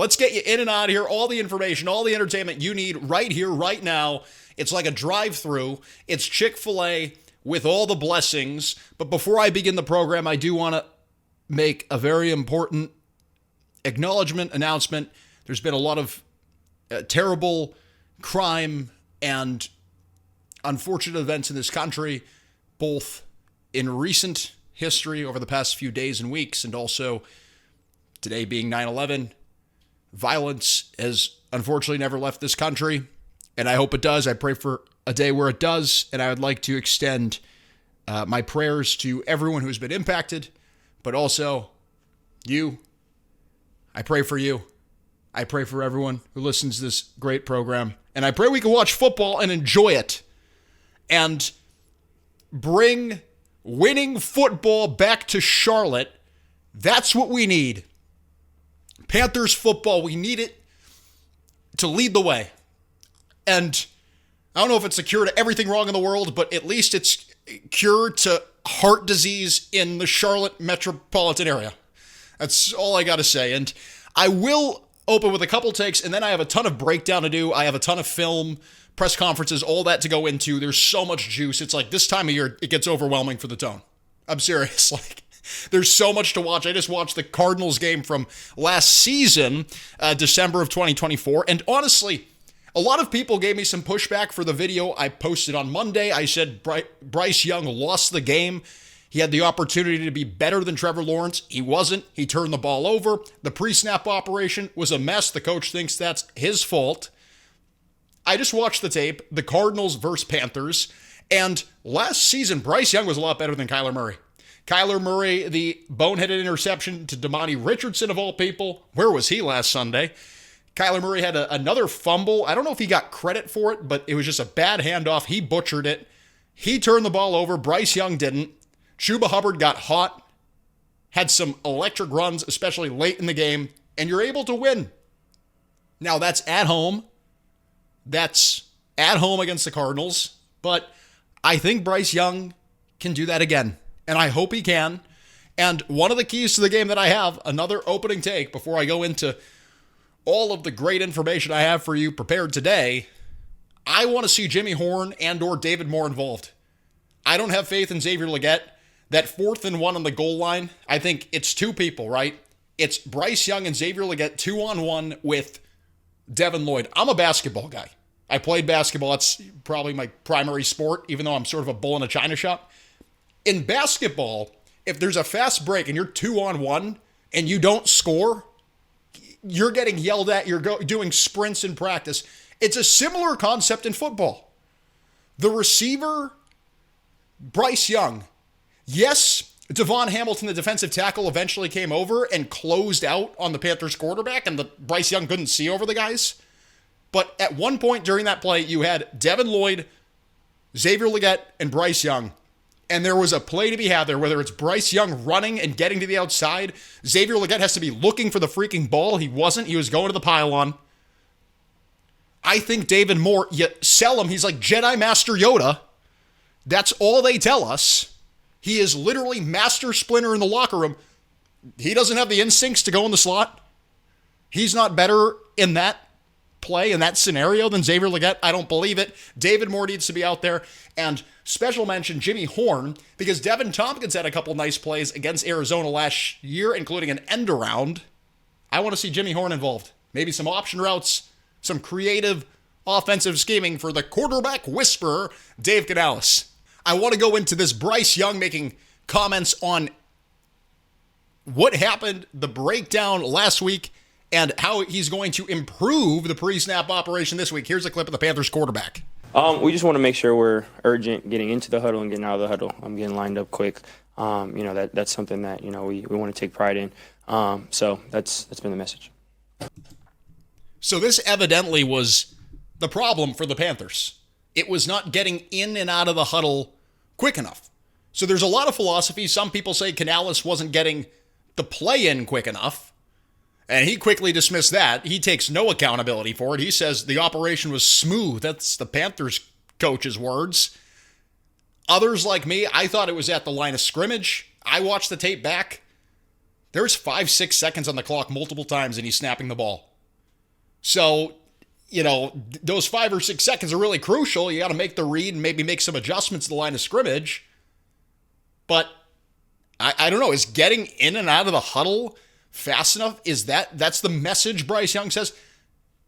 Let's get you in and out of here. All the information, all the entertainment you need right here, right now. It's like a drive-through. It's Chick-fil-A with all the blessings. But before I begin the program, I do want to make a very important acknowledgement, announcement. There's been a lot of terrible crime and unfortunate events in this country, both in recent history over the past few days and weeks, and also today being 9/11. Violence has unfortunately never left this country, and I hope it does. I pray for a day where it does, and I would like to extend my prayers to everyone who's been impacted, but also you. I pray for you. I pray for everyone who listens to this great program, and I pray we can watch football and enjoy it and bring winning football back to Charlotte. That's what we need. Panthers football, we need it to lead the way. And I don't know if it's a cure to everything wrong in the world, but at least it's a cure to heart disease in the Charlotte metropolitan area. That's all I got to say. And I will open with a couple takes, and then I have a ton of breakdown to do. I have a ton of film, press conferences, all that to go into. There's so much juice. It's like this time of year, it gets overwhelming for the tone. I'm serious. There's so much to watch. I just watched the Cardinals game from last season, December of 2024. And honestly, a lot of people gave me some pushback for the video I posted on Monday. I said Bryce Young lost the game. He had the opportunity to be better than Trevor Lawrence. He wasn't. He turned the ball over. The pre-snap operation was a mess. The coach thinks that's his fault. I just watched the tape, the Cardinals versus Panthers, and last season, Bryce Young was a lot better than Kyler Murray. Kyler Murray, the boneheaded interception to Damani Richardson of all people. Where was he last Sunday? Kyler Murray had another fumble. I don't know if he got credit for it, but it was just a bad handoff. He butchered it. He turned the ball over. Bryce Young didn't. Chuba Hubbard got hot, had some electric runs, especially late in the game, and you're able to win. Now, that's at home. That's at home against the Cardinals, but I think Bryce Young can do that again, and I hope he can. And one of the keys to the game that I have, another opening take before I go into all of the great information I have for you prepared today, I want to see Jimmy Horn and or David Moore involved. I don't have faith in Xavier Legette. That 4th and 1 on the goal line, I think it's two people, right? It's Bryce Young and Xavier Legette 2-on-1 with Devin Lloyd. I'm a basketball guy. I played basketball. That's probably my primary sport, even though I'm sort of a bull in a china shop. In basketball, if there's a fast break and you're 2-on-1 and you don't score, you're getting yelled at. You're doing sprints in practice. It's a similar concept in football. The receiver, Bryce Young. Yes, Devon Hamilton, the defensive tackle, eventually came over and closed out on the Panthers quarterback, and Bryce Young couldn't see over the guys. But at one point during that play, you had Devin Lloyd, Xavier Legette, and Bryce Young. And there was a play to be had there, whether it's Bryce Young running and getting to the outside. Xavier Legette has to be looking for the freaking ball. He wasn't. He was going to the pylon. I think David Moore, you sell him. He's like Jedi Master Yoda. That's all they tell us. He is literally Master Splinter in the locker room. He doesn't have the instincts to go in the slot. He's not better in that play, in that scenario, than Xavier Legette. I don't believe it. David Moore needs to be out there. And special mention, Jimmy Horn, because Devin Tompkins had a couple nice plays against Arizona last year, including an end around. I want to see Jimmy Horn involved. Maybe some option routes, some creative offensive scheming for the quarterback whisperer, Dave Canales. I want to go into this Bryce Young making comments on what happened, the breakdown last week, and how he's going to improve the pre-snap operation this week. Here's a clip of the Panthers quarterback. We just want to make sure we're urgent getting into the huddle and getting out of the huddle. I'm getting lined up quick. That's something that, we want to take pride in. So that's been the message. So this evidently was the problem for the Panthers. It was not getting in and out of the huddle quick enough. So there's a lot of philosophy. Some people say Canales wasn't getting the play in quick enough, and he quickly dismissed that. He takes no accountability for it. He says the operation was smooth. That's the Panthers coach's words. Others like me, I thought it was at the line of scrimmage. I watched the tape back. There's 5-6 seconds on the clock multiple times, and he's snapping the ball. So, those 5 or 6 seconds are really crucial. You got to make the read and maybe make some adjustments to the line of scrimmage. But I don't know. Is getting in and out of the huddle fast enough? That's the message Bryce Young says?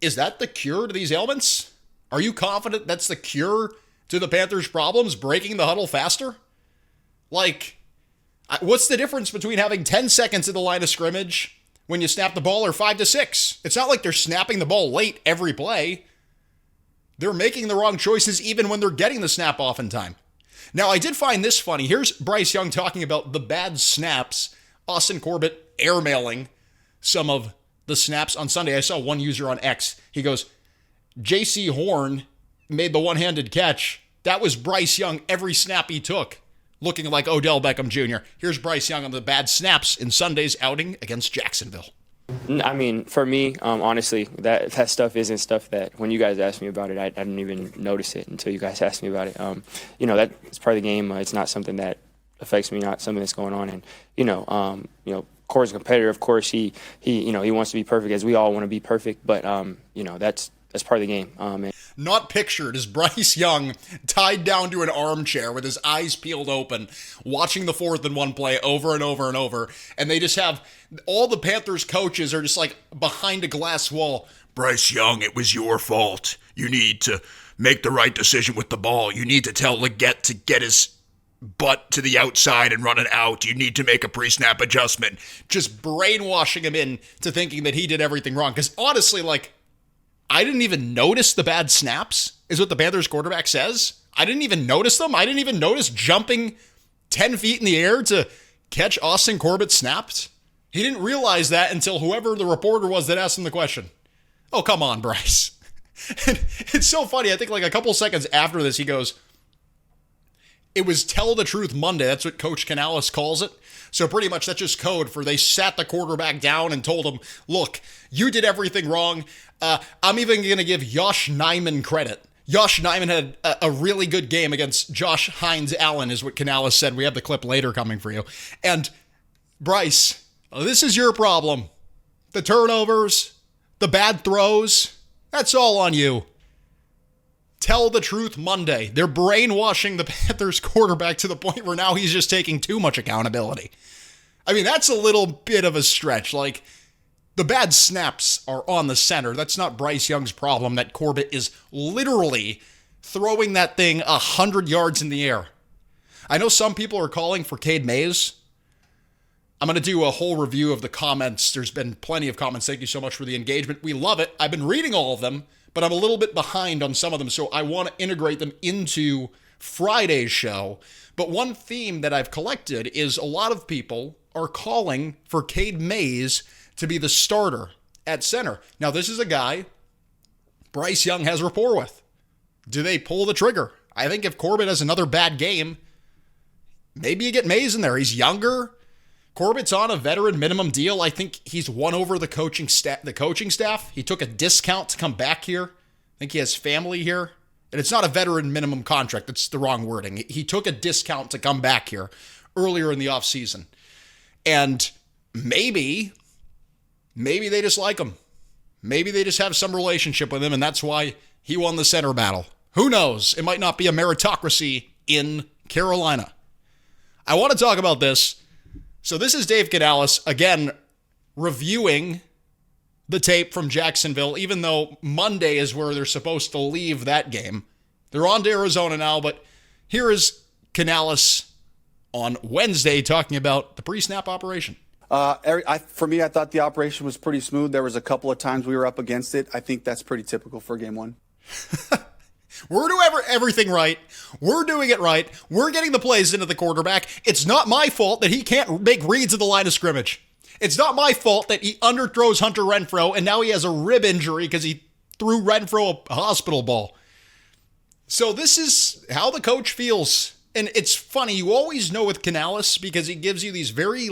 Is that the cure to these ailments? Are you confident that's the cure to the Panthers' problems, breaking the huddle faster? Like, what's the difference between having 10 seconds at the line of scrimmage when you snap the ball or 5 to 6? It's not like they're snapping the ball late every play. They're making the wrong choices even when they're getting the snap off in time. Now, I did find this funny. Here's Bryce Young talking about the bad snaps. Austin Corbett airmailing some of the snaps on Sunday. I saw one user on X. He goes, J.C. Horn made the one-handed catch. That was Bryce Young every snap he took, looking like Odell Beckham Jr. Here's Bryce Young on the bad snaps in Sunday's outing against Jacksonville. I mean, for me, honestly, that stuff isn't stuff that when you guys asked me about it, I didn't even notice it until you guys asked me about it. That's part of the game. It's not something that affects me, not something that's going on. And, Corey's a competitor. Of course, he wants to be perfect, as we all want to be perfect. But, that's part of the game. Not pictured is Bryce Young tied down to an armchair with his eyes peeled open, watching the 4th and 1 play over and over and over. And they just have all the Panthers coaches are just like behind a glass wall. Bryce Young, it was your fault. You need to make the right decision with the ball. You need to tell Leggett to get his butt to the outside and run it out. You need to make a pre-snap adjustment. Just brainwashing him into thinking that he did everything wrong. Because honestly, I didn't even notice the bad snaps, is what the Panthers quarterback says. I didn't even notice them. I didn't even notice jumping 10 feet in the air to catch Austin Corbett snapped. He didn't realize that until whoever the reporter was that asked him the question. Oh, come on, Bryce. And it's so funny. I think a couple seconds after this, he goes, it was Tell the Truth Monday. That's what Coach Canales calls it. So pretty much that's just code for they sat the quarterback down and told him, look, you did everything wrong. I'm even going to give Josh Nijman credit. Josh Nijman had a really good game against Josh Hines Allen, is what Canales said. We have the clip later coming for you. And Bryce, this is your problem. The turnovers, the bad throws, that's all on you. Tell the Truth Monday. They're brainwashing the Panthers quarterback to the point where now he's just taking too much accountability. I mean, that's a little bit of a stretch. The bad snaps are on the center. That's not Bryce Young's problem that Corbett is literally throwing that thing 100 yards in the air. I know some people are calling for Cade Mays. I'm going to do a whole review of the comments. There's been plenty of comments. Thank you so much for the engagement. We love it. I've been reading all of them, but I'm a little bit behind on some of them, so I want to integrate them into Friday's show. But one theme that I've collected is a lot of people are calling for Cade Mays to be the starter at center. Now, this is a guy Bryce Young has rapport with. Do they pull the trigger? I think if Corbett has another bad game, maybe you get Mays in there. He's younger. Corbett's on a veteran minimum deal. I think he's won over the coaching staff. He took a discount to come back here. I think he has family here. And it's not a veteran minimum contract. That's the wrong wording. He took a discount to come back here earlier in the offseason. And maybe they just like him. Maybe they just have some relationship with him, and that's why he won the center battle. Who knows? It might not be a meritocracy in Carolina. I want to talk about this. So this is Dave Canales, again, reviewing the tape from Jacksonville, even though Monday is where they're supposed to leave that game. They're on to Arizona now, but here is Canales on Wednesday talking about the pre-snap operation. For me, I thought the operation was pretty smooth. There was a couple of times we were up against it. I think that's pretty typical for game one. We're doing everything right. We're doing it right. We're getting the plays into the quarterback. It's not my fault that he can't make reads at the line of scrimmage. It's not my fault that he underthrows Hunter Renfrow and now he has a rib injury because he threw Renfrow a hospital ball. So this is how the coach feels. And it's funny. You always know with Canales because he gives you these very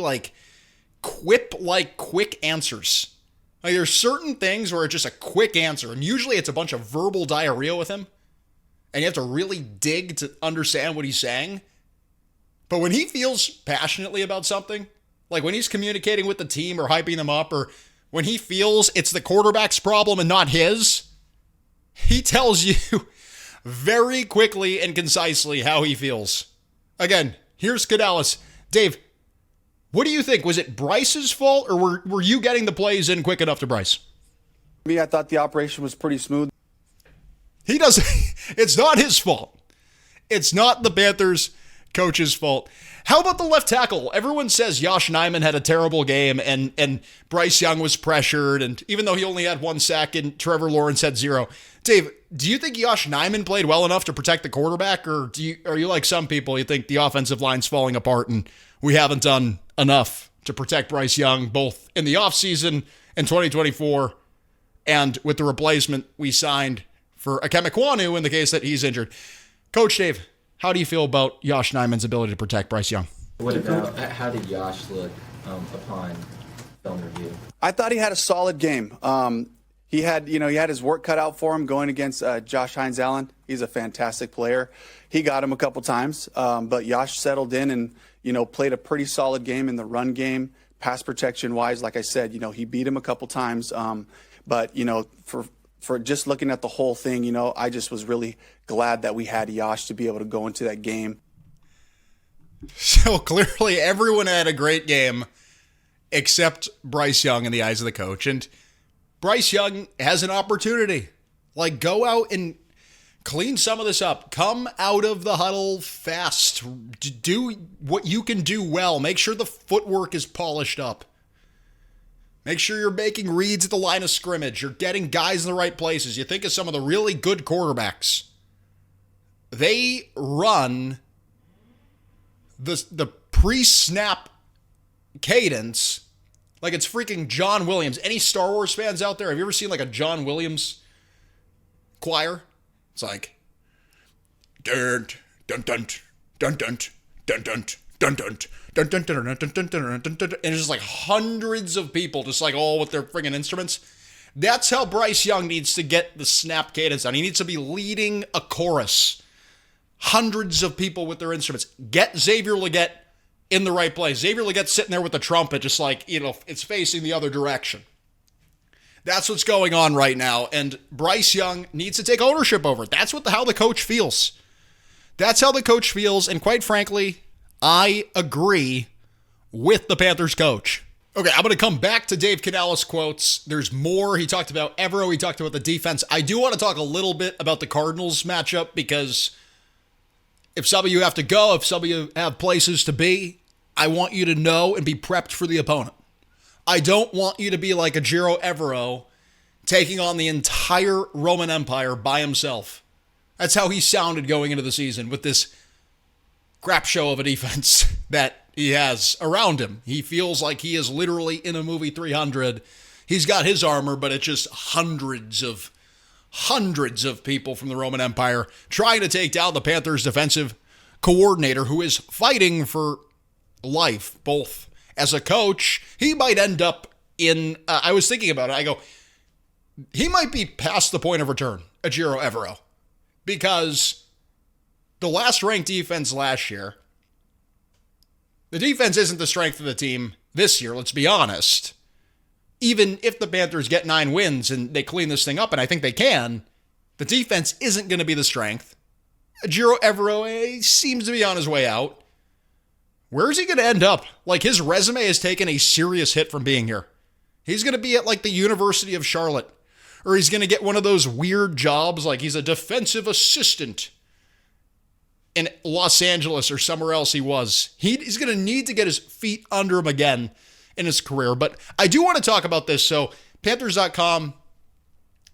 quip-like quick answers. There's certain things where it's just a quick answer. And usually it's a bunch of verbal diarrhea with him. And you have to really dig to understand what he's saying. But when he feels passionately about something, like when he's communicating with the team or hyping them up or when he feels it's the quarterback's problem and not his, he tells you very quickly and concisely how he feels. Again, here's Canales. Dave, what do you think? Was it Bryce's fault, or were you getting the plays in quick enough to Bryce? Me, I thought the operation was pretty smooth. He doesn't. It's not his fault. It's not the Panthers coach's fault. How about the left tackle? Everyone says Josh Nijman had a terrible game and Bryce Young was pressured, and even though he only had 1 sack and Trevor Lawrence had 0. Dave, do you think Josh Nijman played well enough to protect the quarterback, or are you like some people, you think the offensive line's falling apart and we haven't done enough to protect Bryce Young both in the offseason in 2024 and with the replacement we signed for Akem Ekwonu in the case that he's injured? Coach Dave, how do you feel about Josh Nijman's ability to protect Bryce Young? What about, how did Josh look upon film review? I thought he had a solid game. He had his work cut out for him going against Josh Hines-Allen. He's a fantastic player. He got him a couple times, but Josh settled in and, played a pretty solid game in the run game, pass protection wise. Like I said, he beat him a couple times. But, for just looking at the whole thing, I just was really glad that we had Josh to be able to go into that game. So clearly everyone had a great game except Bryce Young in the eyes of the coach. And Bryce Young has an opportunity. Like, go out and clean some of this up. Come out of the huddle fast. Do what you can do well. Make sure the footwork is polished up. Make sure you're making reads at the line of scrimmage. You're getting guys in the right places. You think of some of the really good quarterbacks. They run the pre-snap cadence like it's freaking John Williams. Any Star Wars fans out there, have you ever seen like a John Williams choir? It's like dun dun dun dun dun dun dun dun dun. Dun, dun, dun, dun, dun, dun, dun, dun, dun, and it's just like hundreds of people just like all with their friggin' instruments. That's how Bryce Young needs to get the snap cadence on. He needs to be leading a chorus. Hundreds of people with their instruments. Get Xavier Legette in the right place. Xavier Legette's sitting there with the trumpet just like, it's facing the other direction. That's what's going on right now, and Bryce Young needs to take ownership over it. That's how the coach feels. That's how the coach feels, and quite frankly, I agree with the Panthers coach. Okay, I'm going to come back to Dave Canales quotes. There's more. He talked about Evero. He talked about the defense. I do want to talk a little bit about the Cardinals matchup because if some of you have to go, if some of you have places to be, I want you to know and be prepped for the opponent. I don't want you to be like Ejiro Evero taking on the entire Roman Empire by himself. That's how he sounded going into the season with this crap show of a defense that he has around him. He feels like he is literally in a movie 300. He's got his armor, but it's just hundreds of people from the Roman Empire trying to take down the Panthers defensive coordinator who is fighting for life, both as a coach. He might end up in, I was thinking about it. I go, he might be past the point of return, Ejiro Evero, because the last ranked defense last year, the defense isn't the strength of the team this year, let's be honest. Even if the Panthers get 9 wins and they clean this thing up, and I think they can, the defense isn't going to be the strength. Ejiro Evero seems to be on his way out. Where is he going to end up? Like, his resume has taken a serious hit from being here. He's going to be at like the University of Charlotte, or he's going to get one of those weird jobs like he's a defensive assistant in Los Angeles or somewhere else he was. He's going to need to get his feet under him again in his career. But I do want to talk about this. So Panthers.com,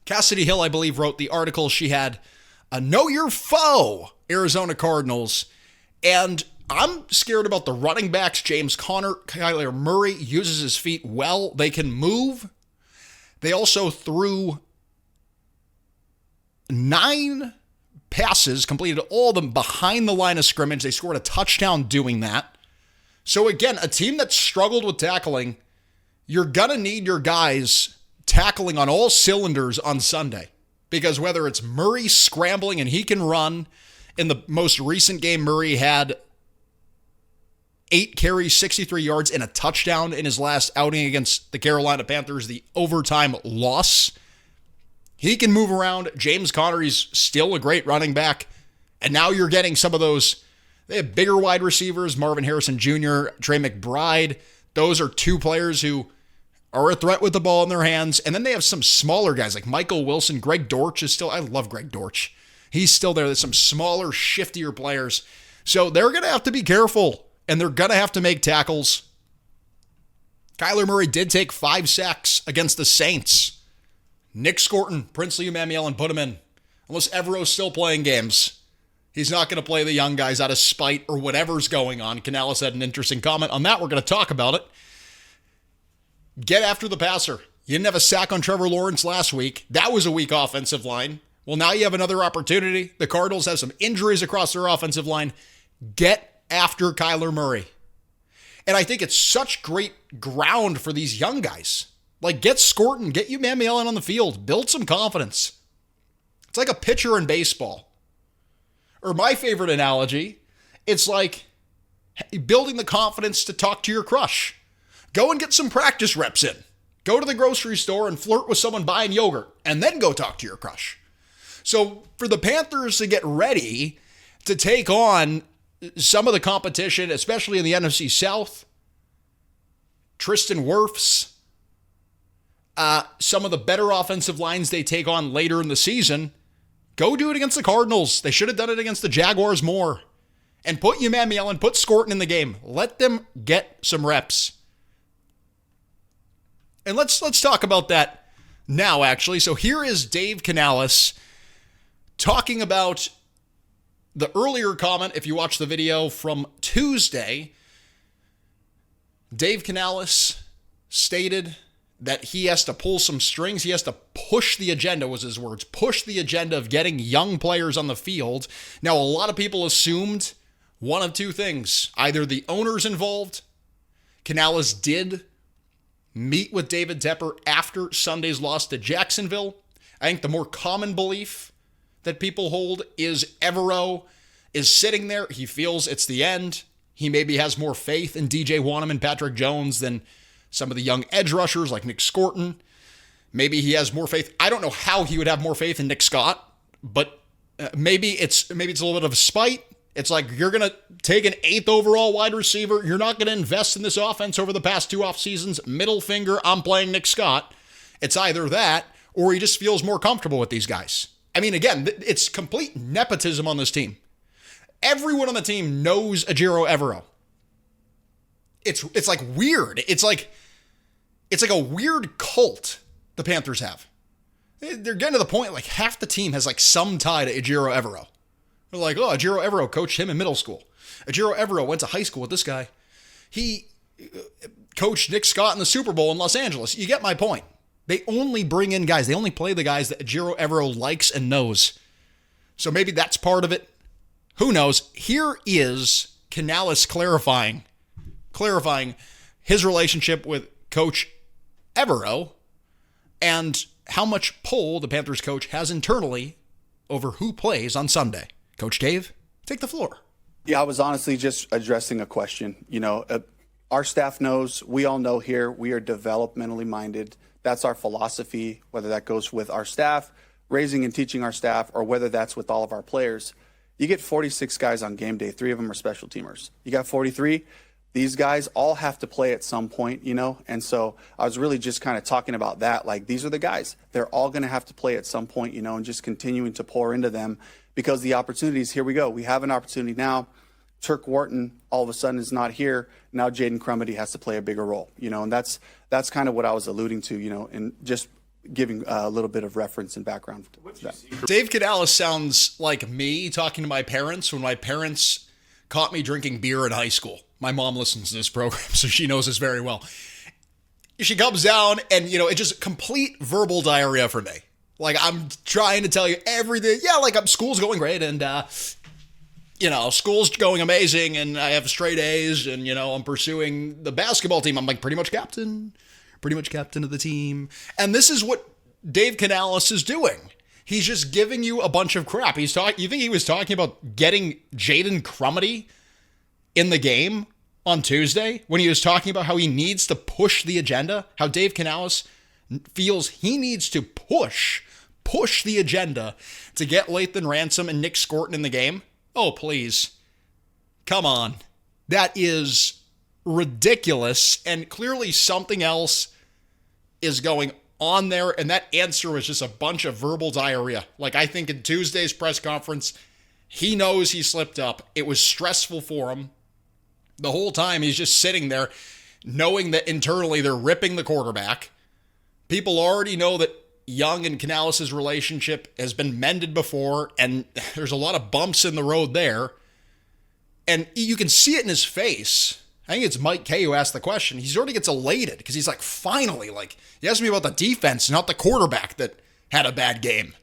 Cassidy Hill, I believe, wrote the article. She had a Know Your Foe, Arizona Cardinals. And I'm scared about the running backs. James Conner, Kyler Murray uses his feet well. They can move. They also threw 9 passes, completed all of them behind the line of scrimmage. They scored a touchdown doing that. So again, a team that struggled with tackling, you're going to need your guys tackling on all cylinders on Sunday. Because whether it's Murray scrambling and he can run, in the most recent game, Murray had 8 carries, 63 yards, and a touchdown in his last outing against the Carolina Panthers, the overtime loss. He can move around. James Connery's still a great running back. And now you're getting some of those, they have bigger wide receivers, Marvin Harrison Jr., Trey McBride. Those are two players who are a threat with the ball in their hands. And then they have some smaller guys like Michael Wilson. Greg Dortch is still, I love Greg Dortch. He's still there. There's some smaller, shiftier players. So they're going to have to be careful. And they're going to have to make tackles. Kyler Murray did take 5 sacks against the Saints. Nick Scorton, Princely Emmanuel, put him in. Unless Evero's still playing games. He's not going to play the young guys out of spite or whatever's going on. Canales had an interesting comment on that. We're going to talk about it. Get after the passer. You didn't have a sack on Trevor Lawrence last week. That was a weak offensive line. Well, now you have another opportunity. The Cardinals have some injuries across their offensive line. Get after Kyler Murray. And I think it's such great ground for these young guys. Like, get Scorton, get you Emmanuel on the field. Build some confidence. It's like a pitcher in baseball. Or my favorite analogy, it's like building the confidence to talk to your crush. Go and get some practice reps in. Go to the grocery store and flirt with someone buying yogurt, and then go talk to your crush. So for the Panthers to get ready to take on some of the competition, especially in the NFC South, Tristan Wirfs, some of the better offensive lines they take on later in the season, go do it against the Cardinals. They should have done it against the Jaguars more. And put Emmanuel and put Scorton in the game. Let them get some reps. And let's talk about that now, actually. So here is Dave Canales talking about the earlier comment. If you watch the video from Tuesday, Dave Canales stated that he has to pull some strings. He has to push the agenda, was his words. Push the agenda of getting young players on the field. Now, a lot of people assumed one of two things. Either the owner's involved. Canales did meet with David Tepper after Sunday's loss to Jacksonville. I think the more common belief that people hold is Evero is sitting there. He feels it's the end. He maybe has more faith in DJ Wonnum and Patrick Jones than some of the young edge rushers like Nick Scorton. Maybe he has more faith. I don't know how he would have more faith in Nick Scott, but maybe it's a little bit of a spite. It's like, you're going to take an 8th overall wide receiver. You're not going to invest in this offense over the past 2 off seasons. Middle finger, I'm playing Nick Scott. It's either that or he just feels more comfortable with these guys. I mean, again, it's complete nepotism on this team. Everyone on the team knows Ejiro Evero. It's like weird. It's like a weird cult the Panthers have. They're getting to the point like half the team has like some tie to Ejiro Evero. They're like, oh, Ejiro Evero coached him in middle school. Ejiro Evero went to high school with this guy. He coached Nick Scott in the Super Bowl in Los Angeles. You get my point. They only bring in guys. They only play the guys that Ejiro Evero likes and knows. So maybe that's part of it. Who knows? Here is Canales clarifying his relationship with Coach Evero and how much pull the Panthers coach has internally over who plays on Sunday. Coach Dave, take the floor. Yeah, I was honestly just addressing a question. You know, our staff knows, we all know here, we are developmentally minded. That's our philosophy, whether that goes with our staff, raising and teaching our staff, or whether that's with all of our players. You get 46 guys on game day. 3 of them are special teamers. You got 43. These guys all have to play at some point, you know? And so I was really just kind of talking about that. Like, these are the guys. They're all going to have to play at some point, you know, and just continuing to pour into them because the opportunities, here we go. We have an opportunity now. Turk Wharton all of a sudden is not here. Now Jaden Crumedy has to play a bigger role, you know, and that's kind of what I was alluding to, you know, and just giving a little bit of reference and background to that. Dave Canales sounds like me talking to my parents when my parents caught me drinking beer in high school. My mom listens to this program, so she knows this very well. She comes down and, you know, it's just complete verbal diarrhea for me. Like, I'm trying to tell you everything. Yeah, like, school's going great and, you know, school's going amazing and I have straight A's and, you know, I'm pursuing the basketball team. I'm like pretty much captain of the team. And this is what Dave Canales is doing. He's just giving you a bunch of crap. You think he was talking about getting Jaden Crumedy in the game on Tuesday when he was talking about how he needs to push the agenda, how Dave Canales feels he needs to push the agenda to get Lathan Ransom and Nick Scorton in the game. Oh, please. Come on. That is ridiculous, and clearly something else is going on there, and that answer was just a bunch of verbal diarrhea. Like, I think in Tuesday's press conference, he knows he slipped up. It was stressful for him. The whole time he's just sitting there knowing that internally they're ripping the quarterback. People already know that Young and Canales' relationship has been mended before, and there's a lot of bumps in the road there. And you can see it in his face. I think it's Mike Kay who asked the question. He sort of gets elated because he's like, finally, like, he asked me about the defense, not the quarterback that had a bad game.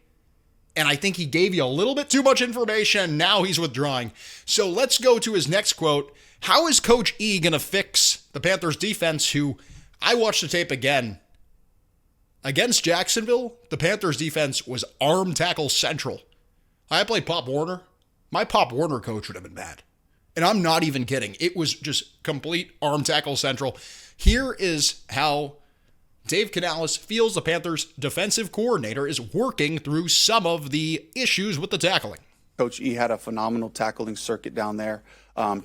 And I think he gave you a little bit too much information. Now he's withdrawing. So let's go to his next quote. How is Coach E going to fix the Panthers defense, who I watched the tape again. Against Jacksonville, the Panthers defense was arm tackle central. I played Pop Warner. My Pop Warner coach would have been bad. And I'm not even kidding. It was just complete arm tackle central. Here is how Dave Canales feels the Panthers defensive coordinator is working through some of the issues with the tackling. Coach E had a phenomenal tackling circuit down there,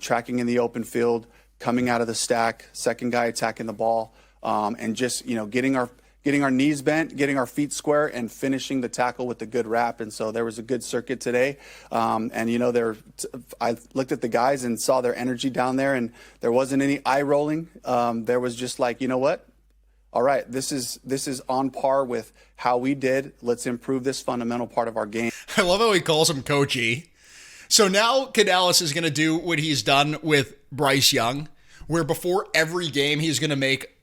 tracking in the open field, coming out of the stack, second guy attacking the ball, and just, getting our knees bent, getting our feet square, and finishing the tackle with a good wrap. And so there was a good circuit today. I looked at the guys and saw their energy down there, and there wasn't any eye rolling. There was just like, you know what? All right, this is on par with how we did. Let's improve this fundamental part of our game. I love how he calls him Coach E. So now Canales is going to do what he's done with Bryce Young, where before every game he's going to make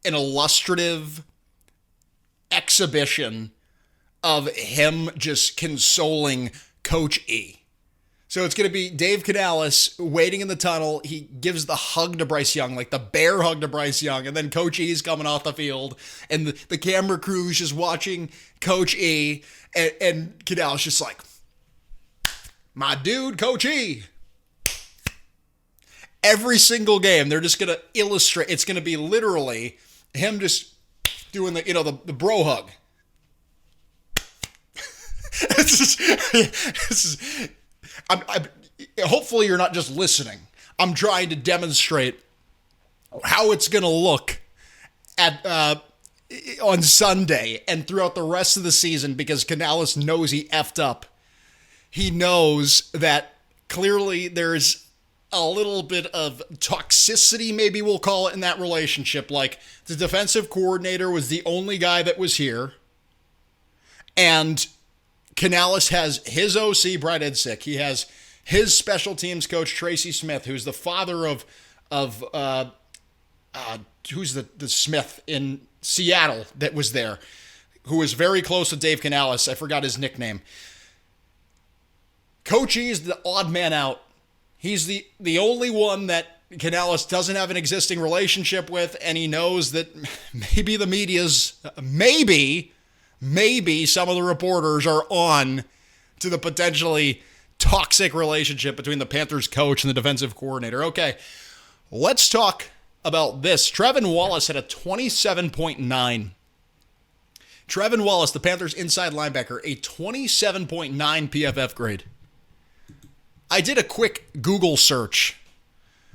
an illustrative exhibition of him just consoling Coach E. So it's going to be Dave Canales waiting in the tunnel. He gives the hug to Bryce Young, like the bear hug to Bryce Young. And then Coach E's coming off the field. And the camera crew's just watching Coach E. And Canales just like, my dude, Coach E. Every single game, they're just going to illustrate. It's going to be literally him just doing the bro hug. Hopefully you're not just listening. I'm trying to demonstrate how it's going to look on Sunday and throughout the rest of the season, because Canales knows he effed up. He knows that clearly there's a little bit of toxicity, maybe we'll call it, in that relationship. Like, the defensive coordinator was the only guy that was here, and Canales has his OC, Brad Idsick. He has his special teams coach, Tracy Smith, who's the father of who's the Smith in Seattle that was there, who was very close to Dave Canales. I forgot his nickname. Coach E is the odd man out. He's the only one that Canales doesn't have an existing relationship with, and he knows that maybe the media's, maybe some of the reporters are on to the potentially toxic relationship between the Panthers coach and the defensive coordinator. Okay, let's talk about this. Trevin Wallace had a 27.9. Trevin Wallace, the Panthers inside linebacker, a 27.9 PFF grade. I did a quick Google search.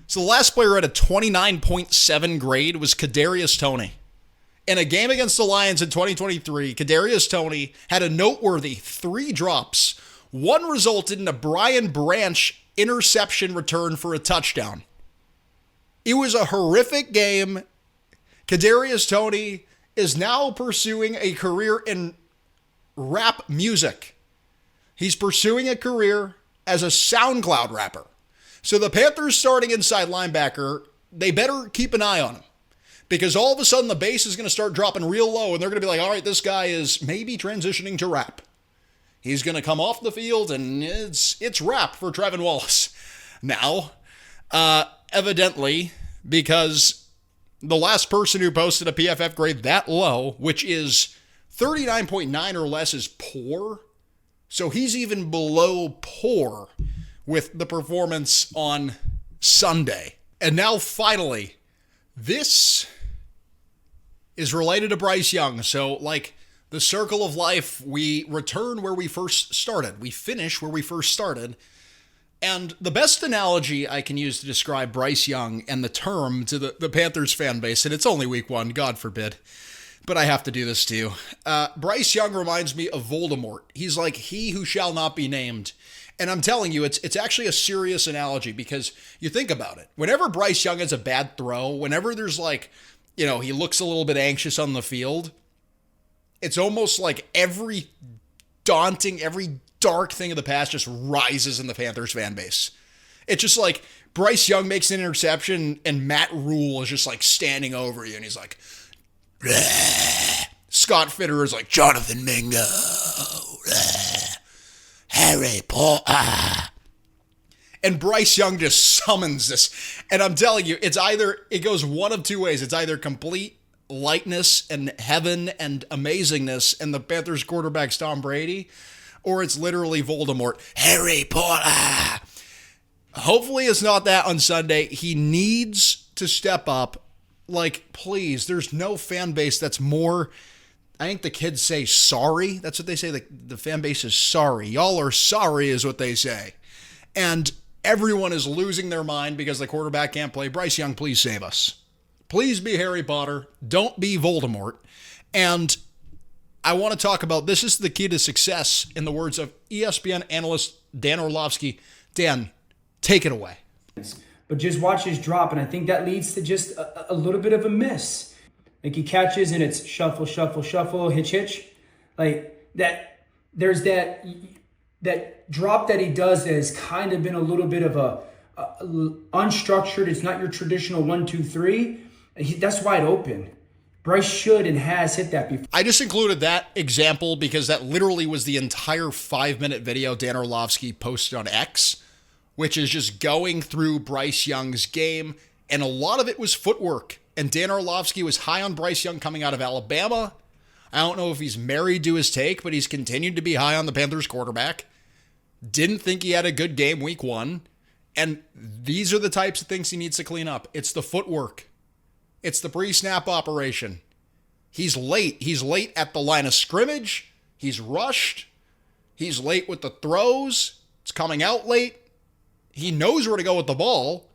So the last player at a 29.7 grade was Kadarius Toney. In a game against the Lions in 2023, Kadarius Toney had a noteworthy 3 drops. One resulted in a Brian Branch interception return for a touchdown. It was a horrific game. Kadarius Toney is now pursuing a career in rap music. He's pursuing a career as a SoundCloud rapper. So the Panthers starting inside linebacker, they better keep an eye on him, because all of a sudden the bass is going to start dropping real low, and they're going to be like, all right, this guy is maybe transitioning to rap. He's going to come off the field, and it's rap for Trevin Wallace. Now, evidently, because the last person who posted a PFF grade that low, which is 39.9 or less, is poor. So he's even below poor with the performance on Sunday. And now, finally, this is related to Bryce Young. So, like the circle of life, we return where we first started. We finish where we first started. And the best analogy I can use to describe Bryce Young and the term to the Panthers fan base, and it's only week one, God forbid, but I have to do this to you. Bryce Young reminds me of Voldemort. He's like he who shall not be named. And I'm telling you, it's actually a serious analogy because you think about it. Whenever Bryce Young has a bad throw, whenever there's like, he looks a little bit anxious on the field, it's almost like every dark thing of the past just rises in the Panthers fan base. It's just like Bryce Young makes an interception and Matt Rule is just like standing over you and he's like, bleh. Scott Fitter is like, Jonathan Mingo, bleh. Harry Potter. And Bryce Young just summons this. And I'm telling you, it goes one of two ways. It's either complete lightness and heaven and amazingness and the Panthers quarterback's Tom Brady, or it's literally Voldemort, Harry Potter. Hopefully it's not that on Sunday. He needs to step up. Like, please, there's no fan base that's more... I think the kids say sorry. That's what they say. The fan base is sorry. Y'all are sorry is what they say. And everyone is losing their mind because the quarterback can't play. Bryce Young, please save us. Please be Harry Potter. Don't be Voldemort. And I want to talk about this is the key to success in the words of ESPN analyst Dan Orlovsky. Dan, take it away. But just watch his drop, and I think that leads to just a little bit of a miss. Like he catches and it's shuffle, shuffle, shuffle, hitch, hitch. Like that, there's that drop that he does that has kind of been a little bit of a unstructured. It's not your traditional 1, 2, 3. That's wide open. Bryce should and has hit that before. I just included that example because that literally was the entire 5-minute video Dan Orlovsky posted on X, which is just going through Bryce Young's game. And a lot of it was footwork. And Dan Orlovsky was high on Bryce Young coming out of Alabama. I don't know if he's married to his take, but he's continued to be high on the Panthers quarterback. Didn't think he had a good game week 1. And these are the types of things he needs to clean up. It's the footwork. It's the pre-snap operation. He's late. He's late at the line of scrimmage. He's rushed. He's late with the throws. It's coming out late. He knows where to go with the ball.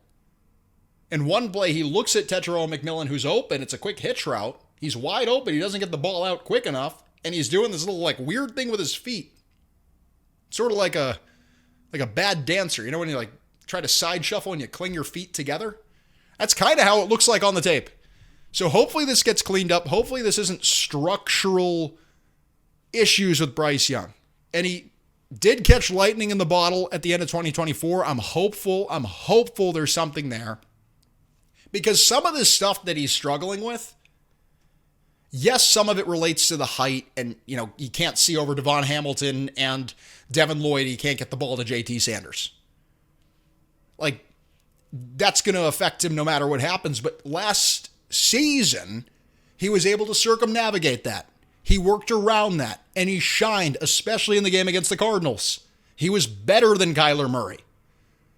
In one play, he looks at Tetairoa McMillan, who's open. It's a quick hitch route. He's wide open. He doesn't get the ball out quick enough. And he's doing this little like weird thing with his feet. Sort of like a bad dancer. You know when you like try to side shuffle and you cling your feet together? That's kind of how it looks like on the tape. So hopefully this gets cleaned up. Hopefully this isn't structural issues with Bryce Young. And he did catch lightning in the bottle at the end of 2024. I'm hopeful there's something there. Because some of this stuff that he's struggling with, yes, some of it relates to the height and, you can't see over Devon Hamilton and Devin Lloyd. He can't get the ball to JT Sanders. Like, that's going to affect him no matter what happens. But last season, he was able to circumnavigate that. He worked around that, and he shined, especially in the game against the Cardinals. He was better than Kyler Murray.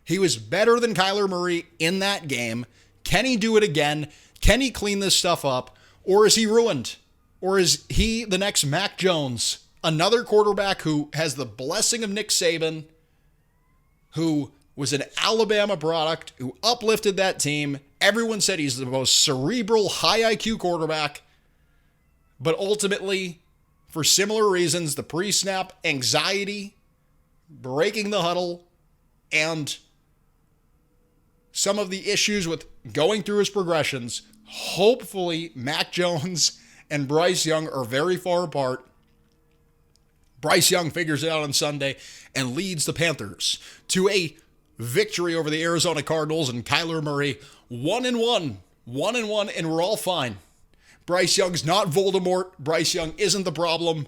He was better than Kyler Murray in that game. Can he do it again? Can he clean this stuff up? Or is he ruined? Or is he the next Mac Jones? Another quarterback who has the blessing of Nick Saban, who was an Alabama product, who uplifted that team. Everyone said he's the most cerebral, high IQ quarterback. But ultimately, for similar reasons, the pre-snap anxiety, breaking the huddle, and some of the issues with going through his progressions, hopefully Mac Jones and Bryce Young are very far apart. Bryce Young figures it out on Sunday and leads the Panthers to a victory over the Arizona Cardinals and Kyler Murray 1-1, and we're all fine. Bryce Young's not Voldemort. Bryce Young isn't the problem.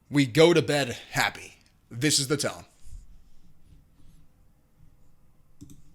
We go to bed happy. This is the tone.